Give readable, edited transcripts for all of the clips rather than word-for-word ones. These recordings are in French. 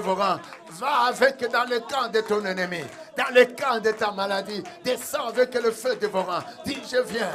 dévorant. Va avec dans le camp de ton ennemi, dans le camp de ta maladie. Descends avec le feu dévorant. Dis, je viens.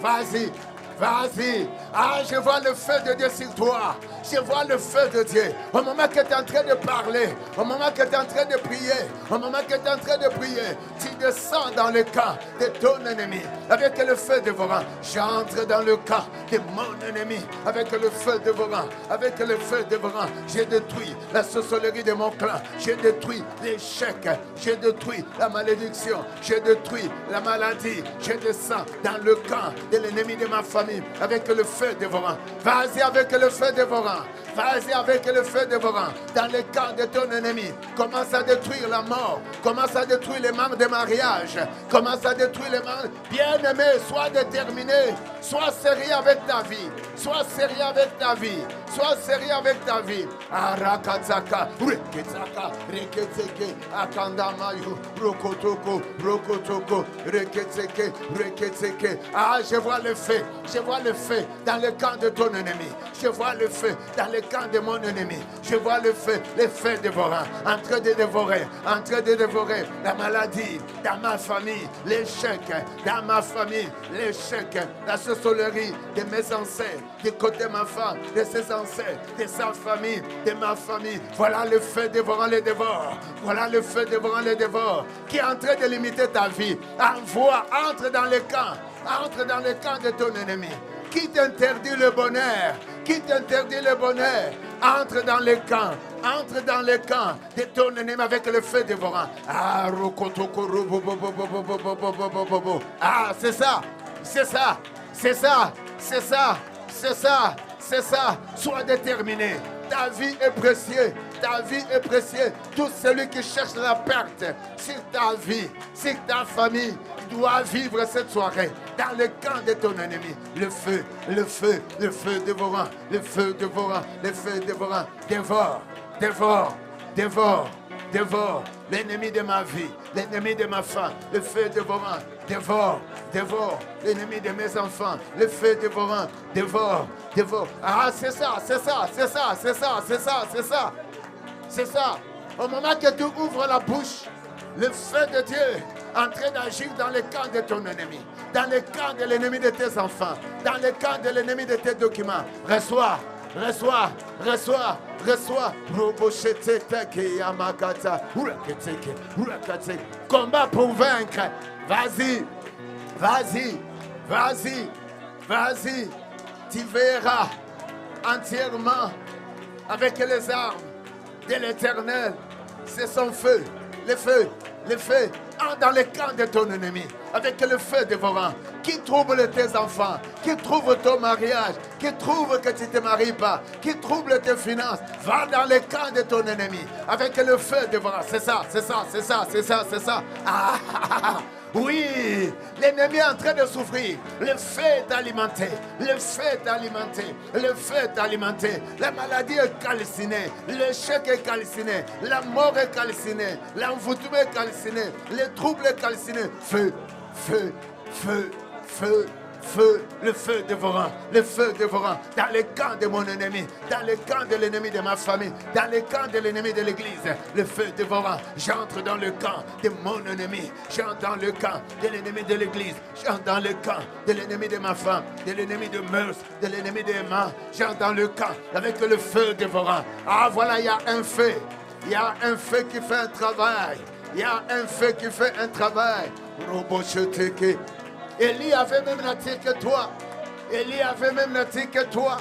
Vas-y. Vas-y. Ah, je vois le feu de Dieu sur toi. Je vois le feu de Dieu. Au moment que tu es en train de parler, au moment que tu es en train de prier, au moment que tu es en train de prier, tu descends dans le camp de ton ennemi avec le feu dévorant. J'entre dans le camp de mon ennemi avec le feu dévorant. Avec le feu dévorant, j'ai détruit la sorcellerie de mon clan. J'ai détruit l'échec. J'ai détruit la malédiction. J'ai détruit la maladie. Je descends dans le camp de l'ennemi de ma famille avec le feu dévorant. Vas-y avec le feu dévorant. Vas-y avec le feu dévorant. Dans le camp de ton ennemi. Commence à détruire la mort. Commence à détruire les membres de mariage. Commence à détruire les membres. Bien-aimé, sois déterminé. Sois sérieux avec ta vie. Sois sérieux avec ta vie. Sois sérieux avec ta vie. Arakatsaka, Reketsaka, Reketseke, Akandamayu, Rokotoko, Rokotoko, Reketseke, Reketseke. Ah, je vois le feu. Je vois le feu dans le camp de ton ennemi. Je vois le feu dans le camp de mon ennemi. Je vois le feu dévorant, en train de dévorer, la maladie dans ma famille, l'échec dans ma famille, l'échec, la sorcellerie de mes ancêtres, du côté de ma femme, de ses ancêtres, de sa famille, de ma famille. Voilà le feu dévorant les dévore. Voilà le feu dévorant les dévore qui est en train de limiter ta vie. Envoie, entre dans le camp. Entre dans le camp de ton ennemi. Qui t'interdit le bonheur? Qui t'interdit le bonheur? Entre dans le camp. Entre dans le camp de ton ennemi avec le feu dévorant. Ah, ah, c'est ça. C'est ça. C'est ça. C'est ça. C'est ça. C'est ça. Sois déterminé. Ta vie est précieuse. Ta vie est précieuse. Tout celui qui cherche la perte sur ta vie, sur ta famille, doit vivre cette soirée dans le camp de ton ennemi. Le feu dévorant, le feu dévorant, le feu dévorant. Dévore, dévore, dévore, dévore l'ennemi de ma vie, l'ennemi de ma femme, le feu dévorant. Dévore, dévore l'ennemi de mes enfants, le feu dévorant. Dévore, dévore. Ah, c'est ça, c'est ça, c'est ça, c'est ça, c'est ça, c'est ça. C'est ça. Au moment que tu ouvres la bouche, le feu de Dieu en train d'agir dans le camp de ton ennemi, dans le camp de l'ennemi de tes enfants, dans le camp de l'ennemi de tes documents. Reçois, reçois, reçois, reçois. Combat pour vaincre. Vas-y, vas-y, vas-y, vas-y. Tu verras entièrement avec les armes de l'Éternel. C'est son feu, le feu, le feu. Entre dans le camp de ton ennemi avec le feu dévorant qui trouble tes enfants, qui trouble ton mariage, qui trouble que tu ne te maries pas, qui trouble tes finances. Va dans le camp de ton ennemi avec le feu dévorant. C'est ça, c'est ça, c'est ça, c'est ça, c'est ça. Ah, oui, l'ennemi est en train de souffrir. Le feu est alimenté. Le feu est alimenté. Le feu est alimenté. La maladie est calcinée. L'échec est calciné. La mort est calcinée. L'envoûtement est calciné. Les troubles est calciné. Feu, feu, feu, feu. Feu, le feu dévorant, le feu dévorant, dans le camp de mon ennemi, dans le camp de l'ennemi de ma famille, dans le camp de l'ennemi de l'église, le feu dévorant. J'entre dans le camp de mon ennemi, j'entre dans le camp de l'ennemi de l'église, j'entre dans le camp de l'ennemi de ma femme, de l'ennemi de Meuse, de l'ennemi de Emma, j'entre dans le camp avec le feu dévorant. Ah voilà, il y a un feu, il y a un feu qui fait un travail, il y a un feu qui fait un travail. Robocheteke. Élie avait même nature que toi. Élie avait même nature que toi.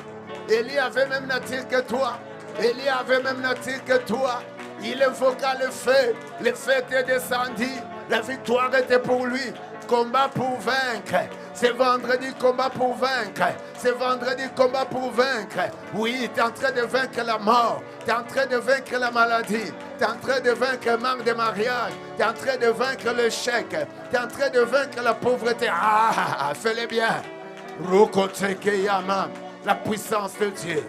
Élie avait même nature que toi. Élie avait même nature que toi. Il invoqua le feu. Le feu était descendu. La victoire était pour lui. Combat pour vaincre. C'est vendredi, combat pour vaincre. C'est vendredi, combat pour vaincre. Oui, tu es en train de vaincre la mort. Tu es en train de vaincre la maladie. Tu es en train de vaincre le manque de mariage. Tu es en train de vaincre le chèque. Tu es en train de vaincre la pauvreté. Ah, fais-le bien. La puissance de Dieu.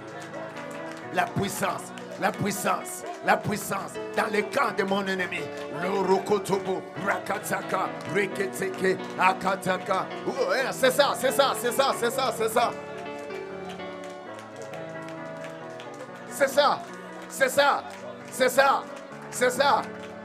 La puissance. La puissance, la puissance dans les camps de mon ennemi. Lorokotobo, Rakataka, Reketeke, Akataka. C'est ça, c'est ça, c'est ça, c'est ça, c'est ça. C'est ça. C'est ça. C'est ça. C'est ça.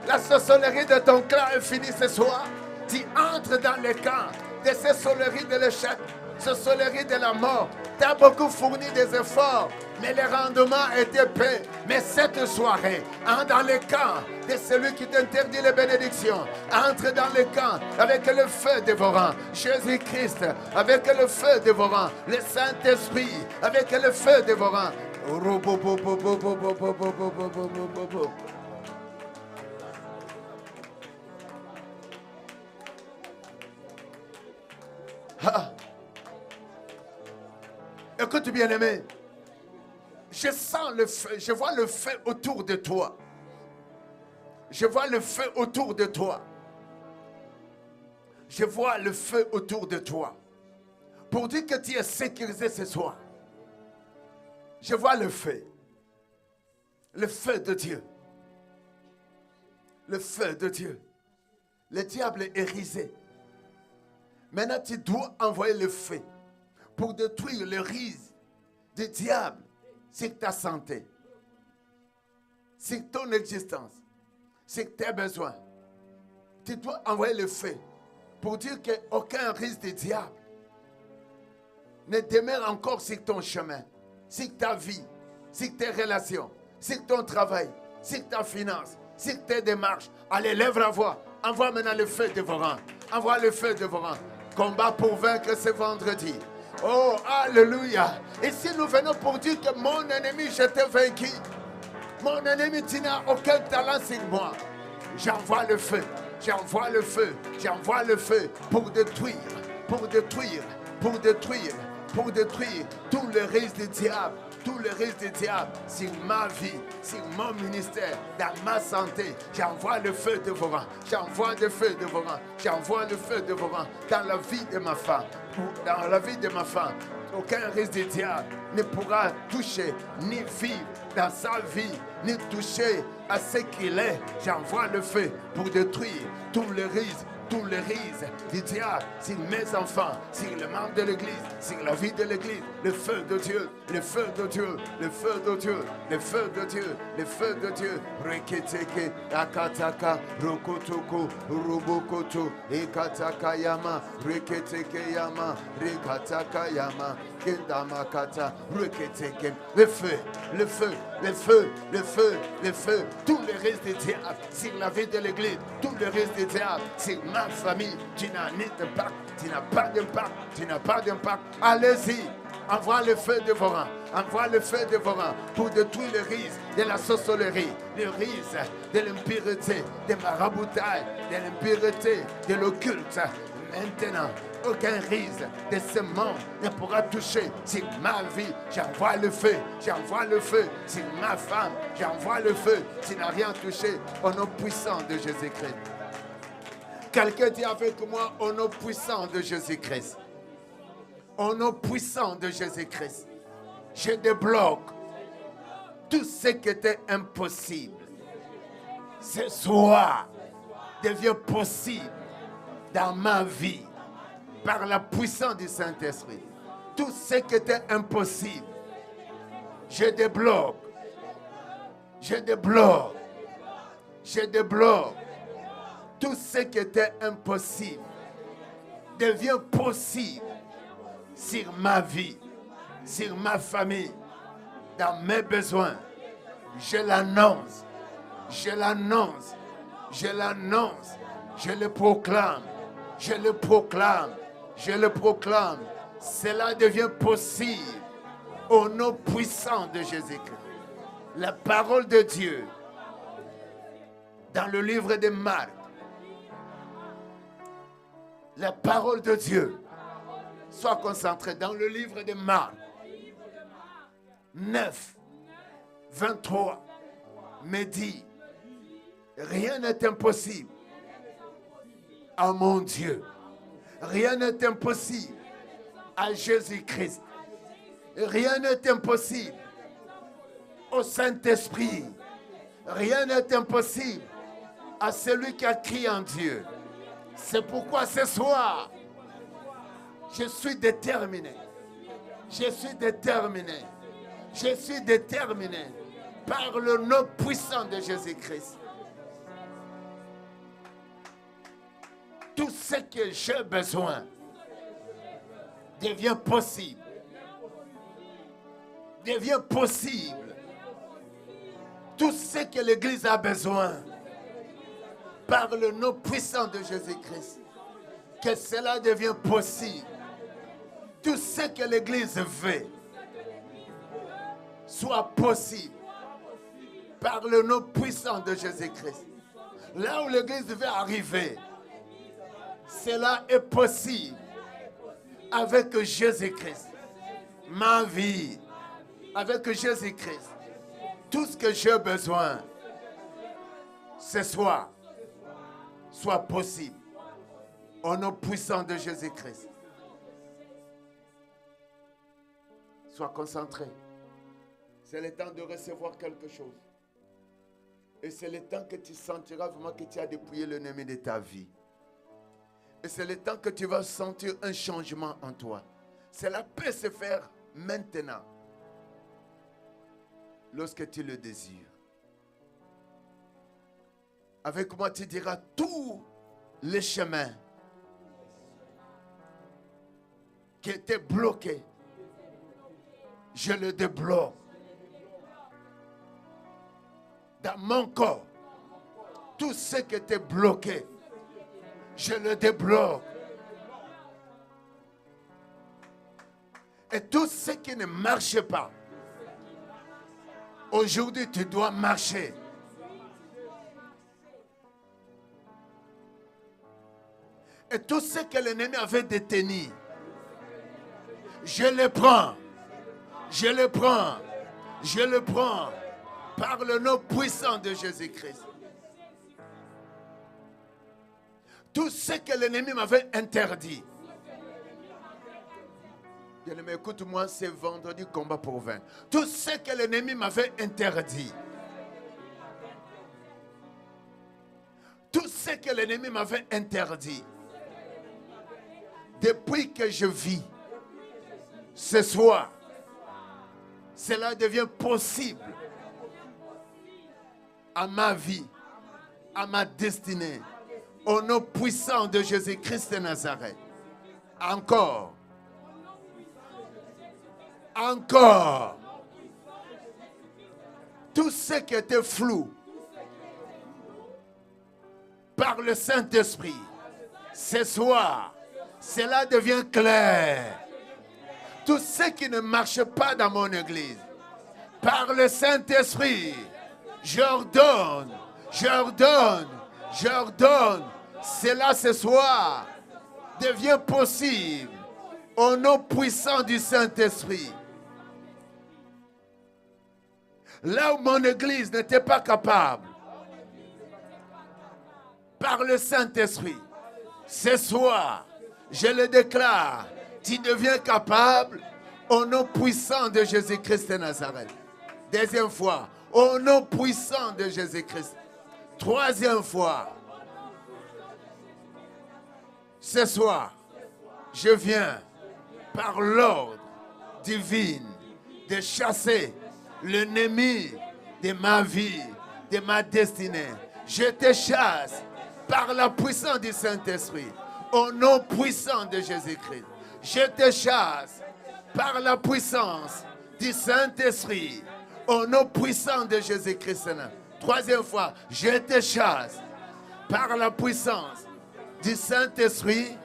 La sorcellerie de ton clan est finie ce soir. Tu entres dans le camp de ces sorcelleries de l'échec, sorcellerie de la mort. Tu as beaucoup fourni des efforts, mais le rendement était peu. Mais cette soirée, entre dans le camp de celui qui t'interdit les bénédictions. Entre dans le camp avec le feu dévorant. Jésus-Christ, avec le feu dévorant. Le Saint-Esprit, avec le feu dévorant. Ah. Écoute bien aimé, je sens le feu, je vois le feu autour de toi. Je vois le feu autour de toi. Je vois le feu autour de toi. Pour dire que tu es sécurisé ce soir. Je vois le feu. Le feu de Dieu. Le feu de Dieu. Le diable est risé. Maintenant, tu dois envoyer le feu pour détruire le risque du diable sur ta santé, sur ton existence, sur tes besoins. Tu dois envoyer le feu pour dire qu'aucun risque du diable ne demeure encore sur ton chemin, sur ta vie, sur tes relations, sur ton travail, sur ta finance, sur tes démarches. Allez, lève la voix. Envoie maintenant le feu dévorant. Envoie le feu dévorant. Combat pour vaincre ce vendredi. Oh, alléluia. Et si nous venons pour dire que mon ennemi, je t'ai vaincu. Mon ennemi, tu n'as aucun talent sur moi. J'envoie le feu. J'envoie le feu. J'envoie le feu pour détruire, pour détruire, pour détruire, pour détruire tout le risque du diable. Tout le risque du diable sur ma vie, sur mon ministère, dans ma santé. J'envoie le feu dévorant. J'envoie le feu dévorant. J'envoie le feu dévorant dans la vie de ma femme. Dans la vie de ma femme. Aucun risque du diable ne pourra toucher, ni vivre dans sa vie, ni toucher à ce qu'il est. J'envoie le feu pour détruire tout le risque du diable, sur mes enfants, sur le membre de l'église, sur la vie de l'église, le feu de Dieu, le feu de Dieu, le feu de Dieu, le feu de Dieu, le feu de Dieu. Reketeke, akataka, rokotoko, rubokoto, ekataka yama, reketeke yama, rekataka yama, kendamakata, reketeke. Le feu, le feu, le feu, le feu, le feu, tout le reste du diable, sur la vie de l'église, tout le reste du diable, sur ma famille, tu n'as ni d'impact, tu n'as pas d'impact, tu n'as pas d'impact. Allez-y, envoie le feu dévorant, envoie le feu dévorant pour détruire le risque de la sorcellerie, le risque de l'impureté, de maraboutage, de l'impureté, de l'occulte. Maintenant, aucun risque de ce monde ne pourra toucher sur ma vie. J'envoie le feu, j'envoie le feu sur ma femme, j'envoie le feu. Tu n'as rien touché au nom puissant de Jésus-Christ. Quelqu'un dit avec moi, au nom puissant de Jésus-Christ. Au nom puissant de Jésus-Christ. Je débloque tout ce qui était impossible. Ce soir devient possible dans ma vie par la puissance du Saint-Esprit. Tout ce qui était impossible, je débloque. Je débloque. Je débloque. Tout ce qui était impossible devient possible sur ma vie, sur ma famille, dans mes besoins. Je l'annonce, je l'annonce, je l'annonce, je le proclame, je le proclame, je le proclame. Cela devient possible au nom puissant de Jésus-Christ. La parole de Dieu dans le livre de Marc. La parole de Dieu. Sois concentré dans le livre de Marc 9, 23 me dit, rien n'est impossible à mon Dieu. Rien n'est impossible à Jésus-Christ. Rien n'est impossible au Saint-Esprit. Rien n'est impossible à celui qui a crié en Dieu. C'est pourquoi ce soir, je suis déterminé. Je suis déterminé. Je suis déterminé Par le nom puissant de Jésus-Christ. Tout ce que j'ai besoin devient possible. Devient possible. Tout ce que l'Église a besoin, par le nom puissant de Jésus-Christ, que cela devient possible. Tout ce que l'Église veut soit possible par le nom puissant de Jésus-Christ. Là où l'Église veut arriver, cela est possible avec Jésus-Christ. Ma vie, avec Jésus-Christ, tout ce que j'ai besoin, ce soir, soit possible. Au nom puissant de Jésus-Christ. Sois concentré. C'est le temps de recevoir quelque chose. Et c'est le temps que tu sentiras vraiment que tu as dépouillé l'ennemi de ta vie. Et c'est le temps que tu vas sentir un changement en toi. Cela peut se faire maintenant. Lorsque tu le désires. Avec moi, tu diras tous les chemins qui étaient bloqués. Je le débloque. Dans mon corps, tout ce qui était bloqué, je le débloque. Et tout ce qui ne marchait pas, aujourd'hui tu dois marcher. Et tout ce que l'ennemi avait détenu, je le prends. Je le prends. Je le prends. Par le nom puissant de Jésus-Christ. Tout ce que l'ennemi m'avait interdit. Bien-aimé, écoute-moi, c'est vendredi combat pour vaincre. Tout ce que l'ennemi m'avait interdit. Tout ce que l'ennemi m'avait interdit. Depuis que je vis, ce soir, cela devient possible à ma vie, à ma destinée, au nom puissant de Jésus-Christ de Nazareth. Encore. Encore. Tout ce qui était flou par le Saint-Esprit, ce soir, cela devient clair. Tout ce qui ne marche pas dans mon église, par le Saint-Esprit, j'ordonne, cela ce soir devient possible au nom puissant du Saint-Esprit. Là où mon église n'était pas capable, par le Saint-Esprit, ce soir, je le déclare, tu deviens capable au nom puissant de Jésus-Christ de Nazareth. Deuxième fois, au nom puissant de Jésus-Christ. Troisième fois, ce soir, je viens par l'ordre divin de chasser l'ennemi de ma vie, de ma destinée. Je te chasse par la puissance du Saint-Esprit, au nom puissant de Jésus-Christ. Je te chasse par la puissance du Saint-Esprit, au nom puissant de Jésus-Christ. Troisième fois, je te chasse par la puissance du Saint-Esprit,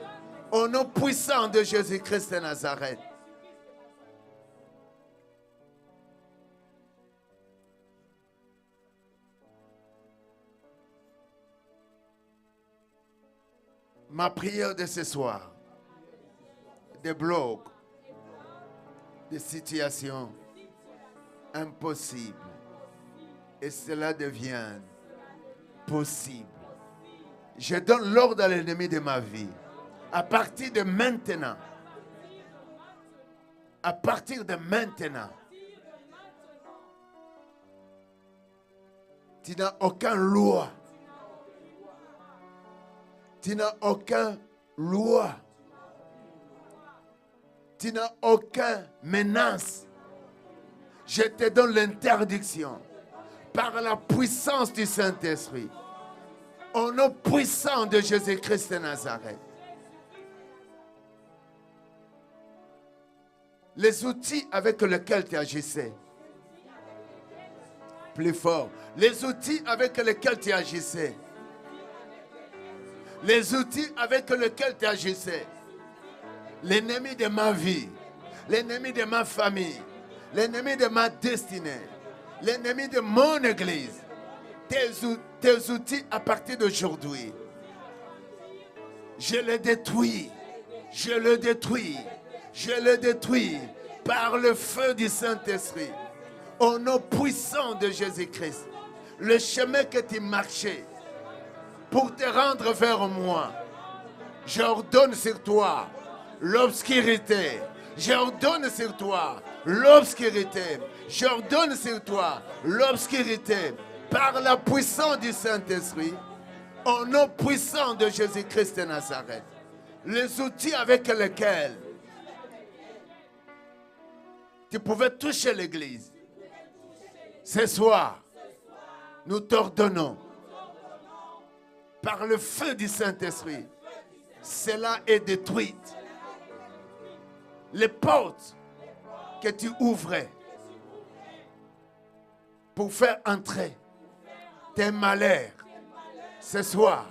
au nom puissant de Jésus-Christ de Nazareth. Ma prière de ce soir débloque des situations impossibles et cela devient possible. Je donne l'ordre à l'ennemi de ma vie. À partir de maintenant, tu n'as aucune loi. Tu n'as aucune loi. Tu n'as aucune menace. Je te donne l'interdiction par la puissance du Saint-Esprit, au nom puissant de Jésus-Christ de Nazareth. Les outils avec lesquels tu agissais, plus fort, les outils avec lesquels tu agissais, les outils avec lesquels tu agissais, l'ennemi de ma vie, l'ennemi de ma famille, l'ennemi de ma destinée, l'ennemi de mon église, tes outils à partir d'aujourd'hui, je les détruis, je les détruis, je les détruis par le feu du Saint-Esprit, au nom puissant de Jésus-Christ. Le chemin que tu marchais pour te rendre vers moi, j'ordonne sur toi l'obscurité. J'ordonne sur toi l'obscurité. J'ordonne sur toi l'obscurité par la puissance du Saint-Esprit, au nom puissant de Jésus-Christ de Nazareth. Les outils avec lesquels tu pouvais toucher l'église, ce soir, nous t'ordonnons par le feu du Saint-Esprit, cela est détruite. Les portes que tu ouvrais pour faire entrer tes malheurs, ce soir,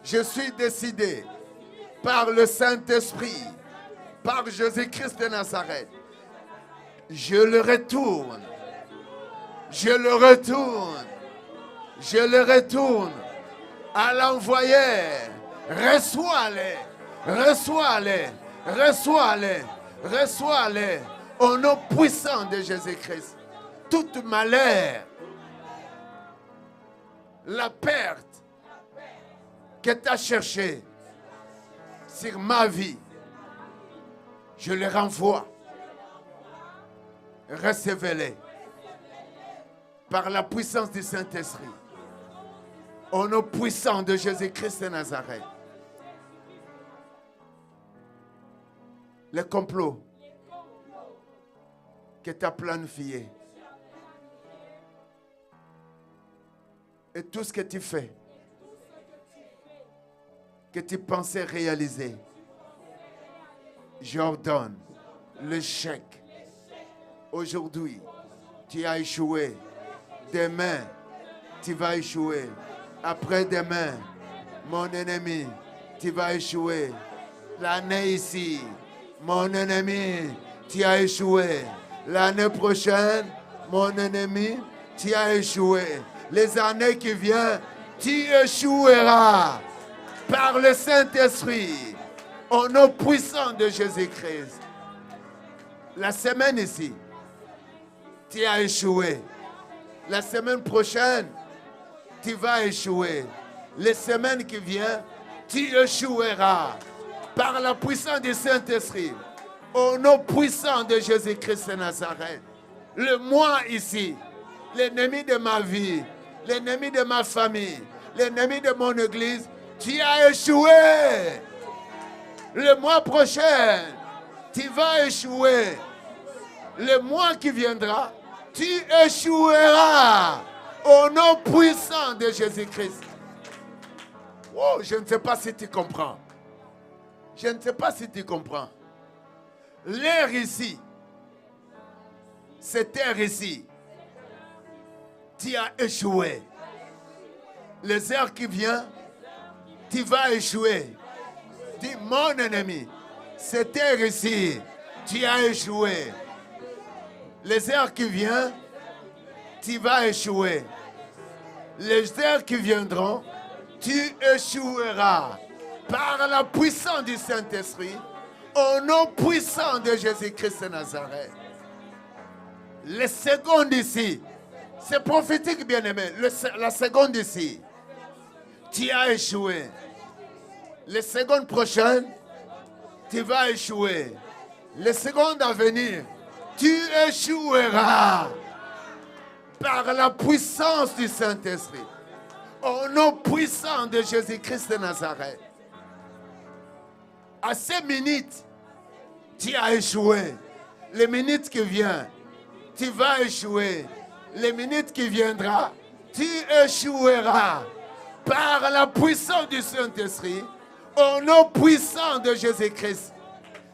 je suis décidé par le Saint-Esprit, par Jésus-Christ de Nazareth, je le retourne à l'envoyeur. Reçois-les au nom puissant de Jésus-Christ. Toute malheur, la perte que tu as cherchée sur ma vie, je les renvoie. Recevez-les par la puissance du Saint-Esprit, au nom puissant de Jésus-Christ de Nazareth. Les complots que tu as planifiés et tout ce que tu fais, que tu pensais réaliser, j'ordonne l'échec. Aujourd'hui, tu as échoué. Demain, tu vas échouer. Après-demain, mon ennemi, tu vas échouer. L'année ici, mon ennemi, tu as échoué. L'année prochaine, mon ennemi, tu as échoué. Les années qui viennent, tu échoueras par le Saint-Esprit, au nom puissant de Jésus-Christ. La semaine ici, tu as échoué. La semaine prochaine, tu vas échouer. Les semaines qui viennent, tu échoueras par la puissance du Saint-Esprit, au nom puissant de Jésus-Christ de Nazareth. Le moi ici, l'ennemi de ma vie, l'ennemi de ma famille, l'ennemi de mon église, tu as échoué. Le mois prochain, tu vas échouer. Le mois qui viendra, tu échoueras au nom puissant de Jésus-Christ. Oh, je ne sais pas si tu comprends. Je ne sais pas si tu comprends. L'air ici, cette terre ici, tu as échoué. Les heures qui viennent, tu vas échouer. Dis, mon ennemi, cette terre ici, tu as échoué. Les heures qui viennent, tu vas échouer. Les heures qui viendront, tu échoueras par la puissance du Saint-Esprit, au nom puissant de Jésus-Christ de Nazareth. Les secondes ici, c'est prophétique, bien-aimé. La seconde ici, tu as échoué. Les secondes prochaines, tu vas échouer. Les secondes à venir, tu échoueras par la puissance du Saint-Esprit, au nom puissant de Jésus-Christ de Nazareth. À ces minutes, tu as échoué. Les minutes qui viennent, tu vas échouer. Les minutes qui viendront, tu échoueras. Par la puissance du Saint-Esprit, au nom puissant de Jésus-Christ.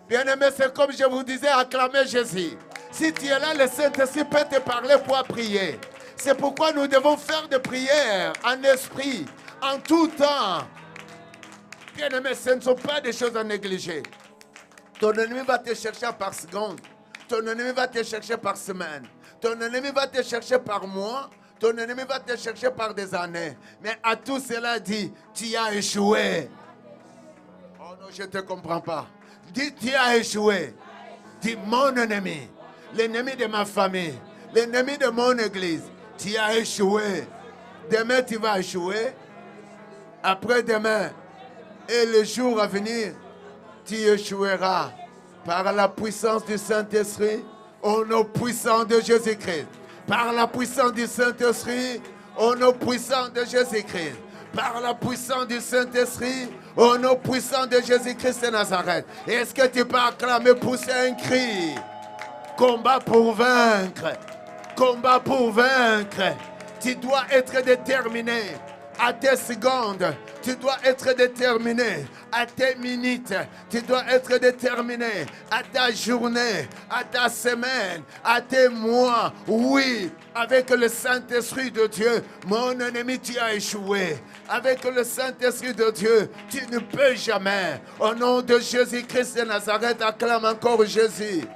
Bien-aimé, c'est comme je vous disais, acclamez Jésus. Si tu es là, le Saint-Esprit peut te parler pour prier. C'est pourquoi nous devons faire des prières en esprit, en tout temps. Bien-aimé, ce ne sont pas des choses à négliger. Ton ennemi va te chercher par seconde. Ton ennemi va te chercher par semaine. Ton ennemi va te chercher par mois. Ton ennemi va te chercher par des années. Mais à tout cela dit, tu as échoué. Oh non, je ne te comprends pas. Dis, tu as échoué. Dis, mon ennemi, l'ennemi de ma famille, l'ennemi de mon église, tu as échoué. Demain, tu vas échouer. Après-demain, et le jour à venir, tu échoueras par la puissance du Saint-Esprit, au nom puissant de Jésus-Christ. Par la puissance du Saint-Esprit, au nom puissant de Jésus-Christ. Par la puissance du Saint-Esprit, au nom puissant de Jésus-Christ de Nazareth. Est-ce que tu peux acclamer, pousser un cri? Combat pour vaincre. Combat pour vaincre. Tu dois être déterminé à tes secondes. Tu dois être déterminé à tes minutes. Tu dois être déterminé à ta journée, à ta semaine, à tes mois. Oui, avec le Saint-Esprit de Dieu, mon ennemi, tu as échoué. Avec le Saint-Esprit de Dieu, tu ne peux jamais. Au nom de Jésus-Christ de Nazareth, acclame encore Jésus.